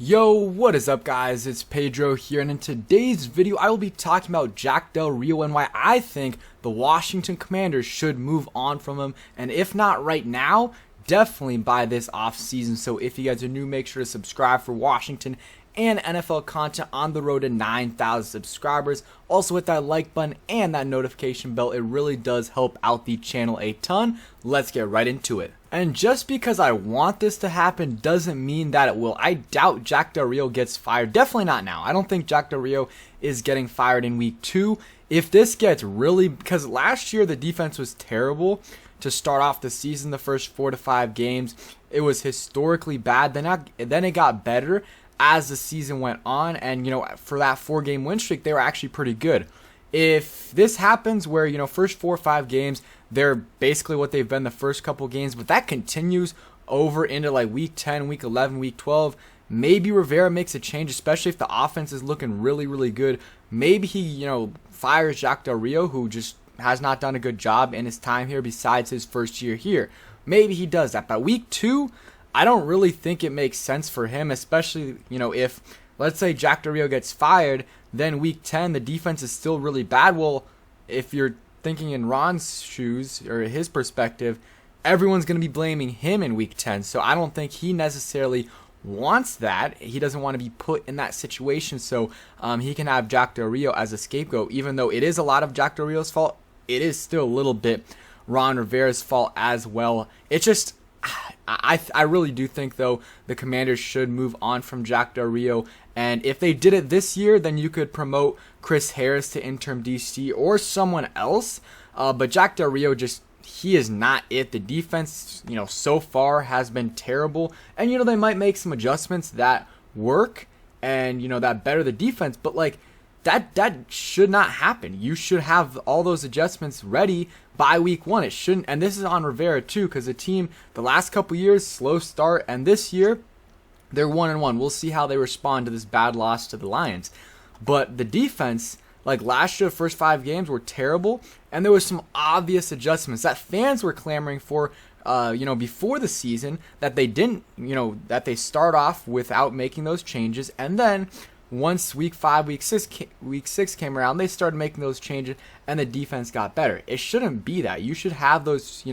Yo, what is up guys? It's Pedro here, and in today's video I will be talking about Jack Del Rio and why I think the Washington Commanders should move on from him, and if not right now, definitely by this offseason. So if you guys are new, make sure to subscribe for Washington and NFL content on the road to 9,000 subscribers. Also hit that like button and that notification bell. It really does help out the channel a ton. Let's get right into it. And just because I want this to happen doesn't mean that it will. I doubt Jack Del Rio gets fired. Definitely not now. I don't think Jack Del Rio is getting fired in week 2. If this gets really, because last year the defense was terrible to start off the season, the first 4 to 5 games. It was historically bad. Then it got better as the season went on, and for that 4-game win streak, they were actually pretty good. If this happens where first 4 or 5 games, they're basically what they've been the first couple games, but that continues over into like week 10, week 11, week 12, maybe Rivera makes a change, especially if the offense is looking really, really good. Maybe he, fires Jack Del Rio, who just has not done a good job in his time here besides his first year here. Maybe he does that. But week 2, I don't really think it makes sense for him, especially, if, let's say Jack Del Rio gets fired, then week 10, the defense is still really bad. Well, if you're thinking in Ron's shoes or his perspective, everyone's going to be blaming him in week 10. So I don't think he necessarily wants that. He doesn't want to be put in that situation. So he can have Jack Del Rio as a scapegoat. Even though it is a lot of Jack Del Rio's fault, it is still a little bit Ron Rivera's fault as well. It's just, I really do think, though, the Commanders should move on from Jack Del Rio. And if they did it this year, then you could promote Chris Harris to interim DC or someone else. But Jack Del Rio he is not it. The defense, so far has been terrible. And, they might make some adjustments that work and, that better the defense. But, that should not happen. You should have all those adjustments ready by week 1. It shouldn't, and this is on Rivera too, because the team the last couple years slow start, and this year they're 1-1. We'll see how they respond to this bad loss to the Lions. But the defense, like last year, the first 5 games were terrible, and there was some obvious adjustments that fans were clamoring for. Before the season, that they didn't, that they start off without making those changes, and then once week 5, week 6 came around, they started making those changes, and the defense got better. It shouldn't be that. You should have those,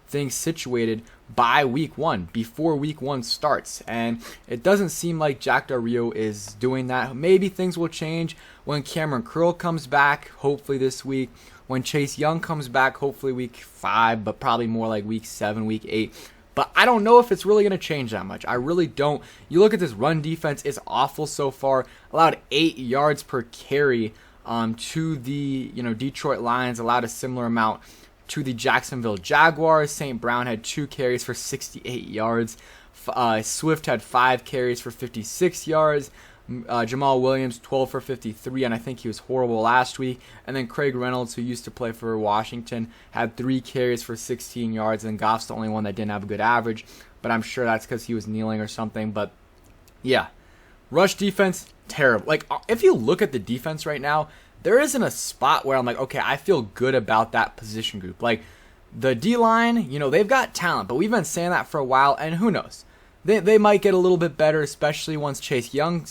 things situated by week 1, before week 1 starts. And it doesn't seem like Jack Del Rio is doing that. Maybe things will change when Cameron Curl comes back, hopefully this week. When Chase Young comes back, hopefully week 5, but probably more like week 7, week 8. But I don't know if it's really going to change that much. I really don't. You look at this run defense, it's awful so far. Allowed 8 yards per carry to the Detroit Lions. Allowed a similar amount to the Jacksonville Jaguars. St. Brown had 2 carries for 68 yards. Swift had 5 carries for 56 yards. Jamal Williams, 12 for 53, and I think he was horrible last week. And then Craig Reynolds, who used to play for Washington, had 3 carries for 16 yards, and Goff's the only one that didn't have a good average, but I'm sure that's because he was kneeling or something. But yeah, rush defense, terrible. If you look at the defense right now, there isn't a spot where I'm like, okay, I feel good about that position group. The D-line, they've got talent, but we've been saying that for a while, and who knows? They might get a little bit better, especially once Chase Young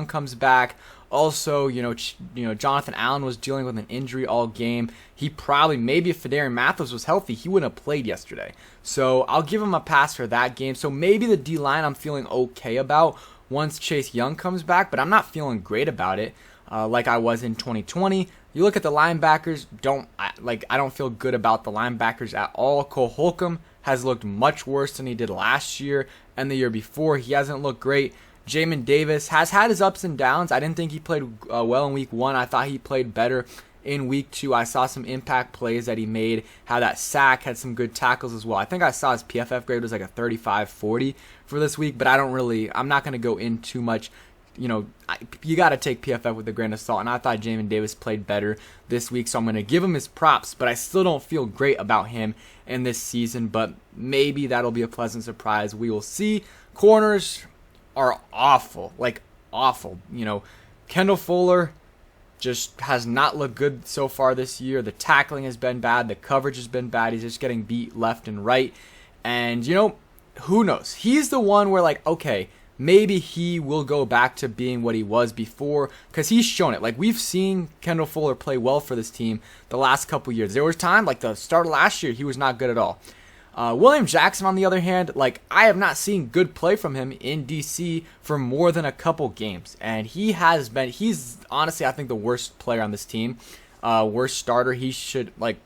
comes back. Also, Jonathan Allen was dealing with an injury all game. Maybe if Fedarian Mathis was healthy, he wouldn't have played yesterday. So I'll give him a pass for that game. So maybe the D-line I'm feeling okay about once Chase Young comes back, but I'm not feeling great about it like I was in 2020. You look at the linebackers, I don't feel good about the linebackers at all. Cole Holcomb has looked much worse than he did last year and the year before. He hasn't looked great. Jamin Davis has had his ups and downs. I didn't think he played well in week 1. I thought he played better in week 2. I saw some impact plays that he made, had that sack, had some good tackles as well. I think I saw his PFF grade was like a 35-40 for this week, but I'm not going to go in too much. You got to take PFF with a grain of salt, and I thought Jamin Davis played better this week, so I'm going to give him his props, but I still don't feel great about him in this season, but maybe that'll be a pleasant surprise. We will see. Corners are awful, awful. Kendall Fuller just has not looked good so far this year. The tackling has been bad. The coverage has been bad. He's just getting beat left and right, and, who knows? He's the one where, okay, maybe he will go back to being what he was before, because he's shown it. Like, we've seen Kendall Fuller play well for this team the last couple years. There was time, like the start of last year, he was not good at all. William Jackson, on the other hand, like, I have not seen good play from him in DC for more than a couple games, and he's honestly, I think, the worst player on this team, worst starter. He should, like,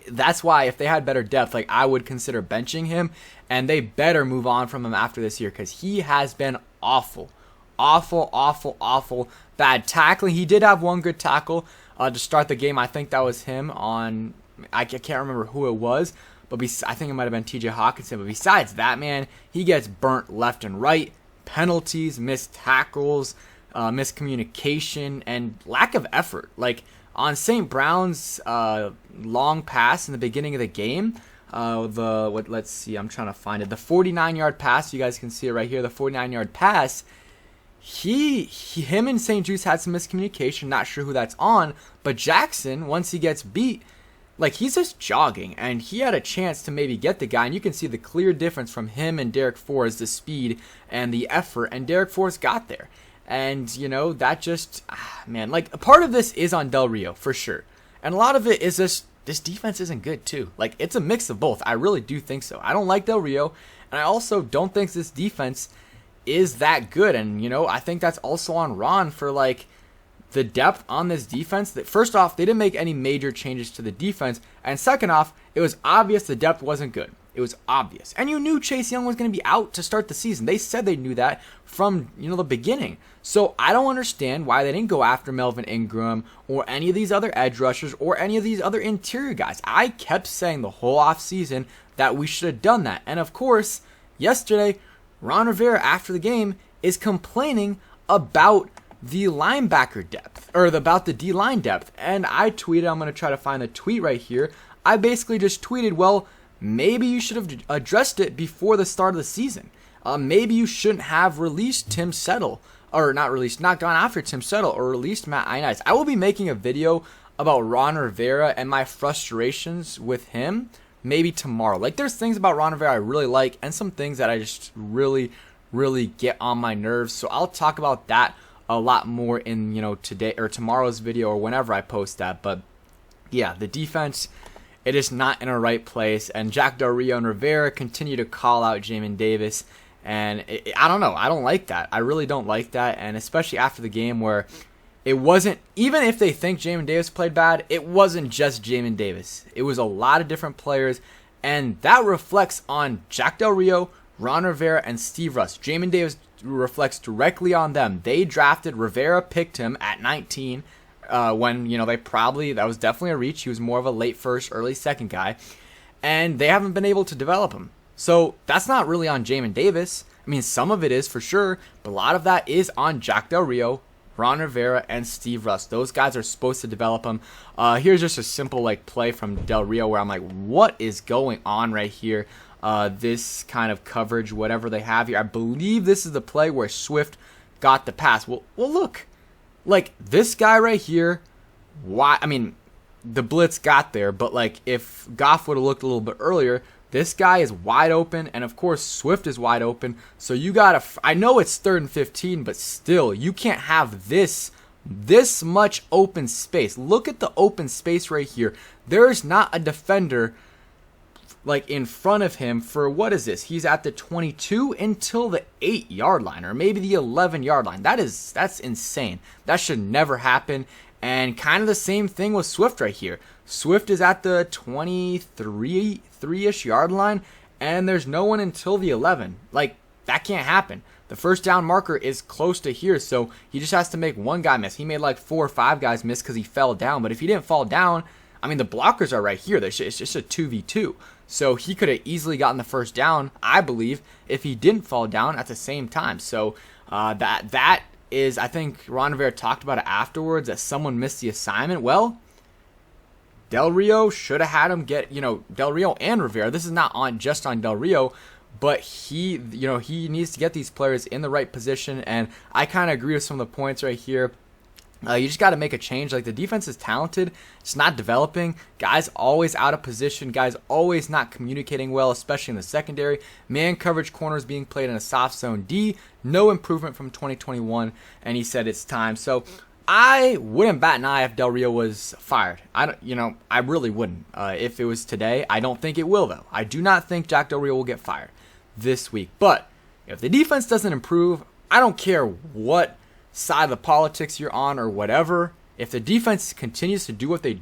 that's why if they had better depth, like, I would consider benching him, and they better move on from him after this year, because he has been awful. Bad tackling. He did have one good tackle to start the game. I think that was him on, I can't remember who it was, but I think it might have been TJ Hawkinson. But besides that, man, he gets burnt left and right. Penalties, missed tackles, miscommunication, and lack of effort. Like, on St. Brown's long pass in the beginning of the game, let's see, I'm trying to find it. The 49-yard pass, you guys can see it right here. The 49-yard pass, him and St. Jude's had some miscommunication. Not sure who that's on, but Jackson, once he gets beat, like, he's just jogging, and he had a chance to maybe get the guy, and you can see the clear difference from him and Derek Forrest, the speed and the effort, and Derek Forrest got there. And, you know, that just, man, like, a part of this is on Del Rio, for sure. And a lot of it is this defense isn't good, too. Like, it's a mix of both. I really do think so. I don't like Del Rio, and I also don't think this defense is that good. And, you know, I think that's also on Ron for, like, the depth on this defense. That, first off, they didn't make any major changes to the defense, and second off, it was obvious the depth wasn't good. It was obvious, and you knew Chase Young was going to be out to start the season. They said they knew that from, you know, the beginning. So I don't understand why they didn't go after Melvin Ingram or any of these other edge rushers or any of these other interior guys. I kept saying the whole offseason that we should have done that, and of course, yesterday, Ron Rivera after the game is complaining about the linebacker depth, or about the D-line depth. And I tweeted, I'm going to try to find the tweet right here. I basically just tweeted, well, maybe you should have addressed it before the start of the season. Maybe you shouldn't have released Tim Settle, or not gone after Tim Settle, or released Matt Ioannidis. I will be making a video about Ron Rivera and my frustrations with him maybe tomorrow. Like, there's things about Ron Rivera I really like, and some things that I just really get on my nerves. So I'll talk about that a lot more in, you know, today or tomorrow's video or whenever I post that. But yeah, the defense, it is not in a right place, and Jack Del Rio and Rivera continue to call out Jamin Davis, and I don't know, I don't like that. I really don't like that, and especially after the game where it wasn't, even if they think Jamin Davis played bad, it wasn't just Jamin Davis. It was a lot of different players, and that reflects on Jack Del Rio, Ron Rivera, and Steve Russ. Jamin Davis reflects directly on them. They drafted, Rivera picked him at 19 when, you know, that was definitely a reach. He was more of a late first, early second guy, and they haven't been able to develop him. So that's not really on Jamin Davis. I mean, some of it is for sure, but a lot of that is on Jack Del Rio, Ron Rivera, and Steve Russ. Those guys are supposed to develop him. Here's just a simple, like, play from Del Rio where I'm like, what is going on right here? This kind of coverage, whatever they have here. I believe this is the play where Swift got the pass. Well, look, like, this guy right here, why? I mean, the blitz got there, but, like, if Goff would have looked a little bit earlier, this guy is wide open, and of course Swift is wide open. So you gotta, I know it's 3rd and 15, but still, you can't have this much open space. Look at the open space right here. There is not a defender, like, in front of him for, what is this? He's at the 22 until the 8-yard line, or maybe the 11-yard line. That's insane. That should never happen. And kind of the same thing with Swift right here. Swift is at the 23-ish yard line, and there's no one until the 11. Like, that can't happen. The first down marker is close to here, so he just has to make one guy miss. He made like 4 or 5 guys miss because he fell down. But if he didn't fall down, I mean, the blockers are right here. It's just a 2v2. So he could have easily gotten the first down, I believe, if he didn't fall down at the same time. So that is, I think Ron Rivera talked about it afterwards, that someone missed the assignment. Well, Del Rio should have had him get, Del Rio and Rivera. This is not just on Del Rio, but he needs to get these players in the right position. And I kind of agree with some of the points right here. You just got to make a change. Like, the defense is talented, it's not developing. Guys always out of position. Guys always not communicating well, especially in the secondary. Man coverage corners being played in a soft zone D. No improvement from 2021, and he said it's time. So I wouldn't bat an eye if Del Rio was fired. I really wouldn't. If it was today, I don't think it will though. I do not think Jack Del Rio will get fired this week. But if the defense doesn't improve, I don't care what side of the politics you're on or whatever. If the defense continues to do what they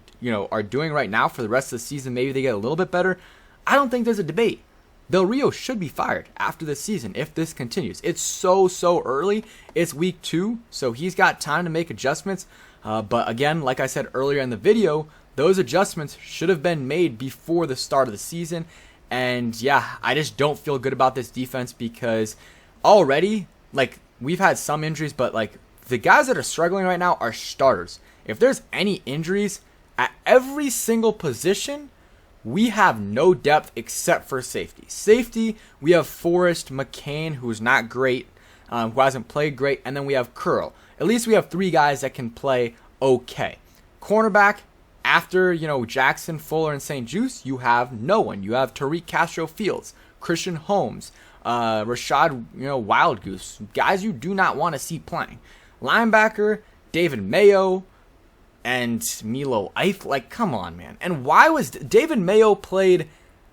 are doing right now for the rest of the season, maybe they get a little bit better, I don't think there's a debate. Del Rio should be fired after this season if this continues. It's so early. It's week 2, so he's got time to make adjustments. But again, like I said earlier in the video, those adjustments should have been made before the start of the season. And yeah, I just don't feel good about this defense because already, like, we've had some injuries, but like the guys that are struggling right now are starters. If there's any injuries at every single position, we have no depth except for safety. Safety, we have Forrest, McCain, who's not great, who hasn't played great, and then we have Curl. At least we have 3 guys that can play okay. Cornerback, after Jackson, Fuller, and St. Juice, you have no one. You have Tariq Castro-Fields, Christian Holmes, Rashad, Wild Goose, guys you do not want to see playing. Linebacker, David Mayo, and Milo Eif. Like, come on, man. And why was David Mayo played?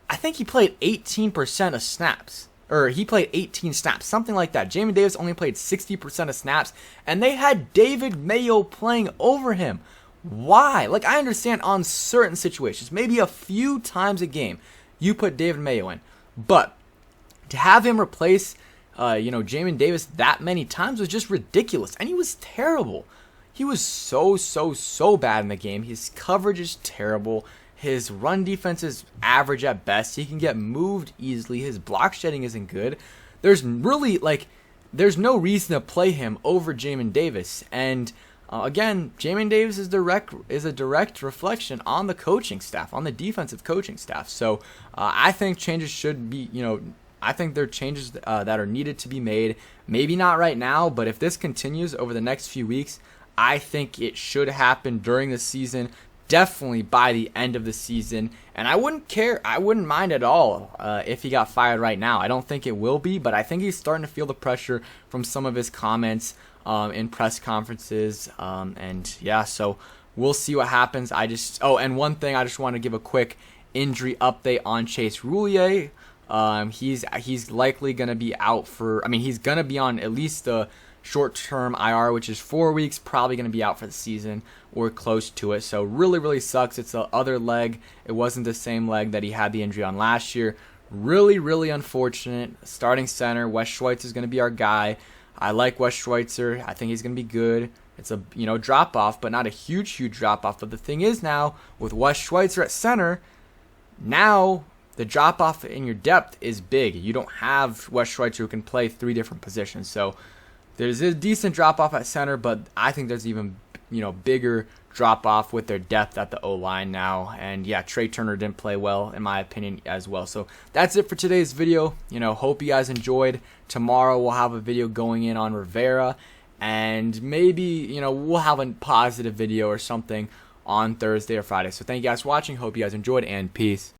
I think he played 18% of snaps, or he played 18 snaps, something like that. Jamin Davis only played 60% of snaps, and they had David Mayo playing over him. Why? Like, I understand on certain situations, maybe a few times a game, you put David Mayo in, but to have him replace, Jamin Davis that many times was just ridiculous, and he was terrible. He was so bad in the game. His coverage is terrible. His run defense is average at best. He can get moved easily. His block shedding isn't good. There's no reason to play him over Jamin Davis. And again, Jamin Davis is a direct reflection on the coaching staff, on the defensive coaching staff. So I think changes should be, I think there are changes that are needed to be made. Maybe not right now, but if this continues over the next few weeks, I think it should happen during the season, definitely by the end of the season. And I wouldn't mind at all if he got fired right now. I don't think it will be, but I think he's starting to feel the pressure from some of his comments in press conferences. And yeah, so we'll see what happens. And one thing, I just want to give a quick injury update on Chase Roulier. He's likely going to be out he's going to be on at least the short-term IR, which is 4 weeks, probably going to be out for the season or close to it. So really sucks. It's the other leg. It wasn't the same leg that he had the injury on last year. Really unfortunate. Starting center, Wes Schweitzer is going to be our guy. I like Wes Schweitzer. I think he's going to be good. It's a drop-off, but not a huge drop-off. But the thing is now, with Wes Schweitzer at center, now the drop-off in your depth is big. You don't have Wes Schweitzer who can play 3 different positions. So there's a decent drop-off at center, but I think there's even bigger drop-off with their depth at the O-line now. And yeah, Trey Turner didn't play well, in my opinion, as well. So that's it for today's video. Hope you guys enjoyed. Tomorrow we'll have a video going in on Rivera, and maybe we'll have a positive video or something on Thursday or Friday. So thank you guys for watching. Hope you guys enjoyed, and peace.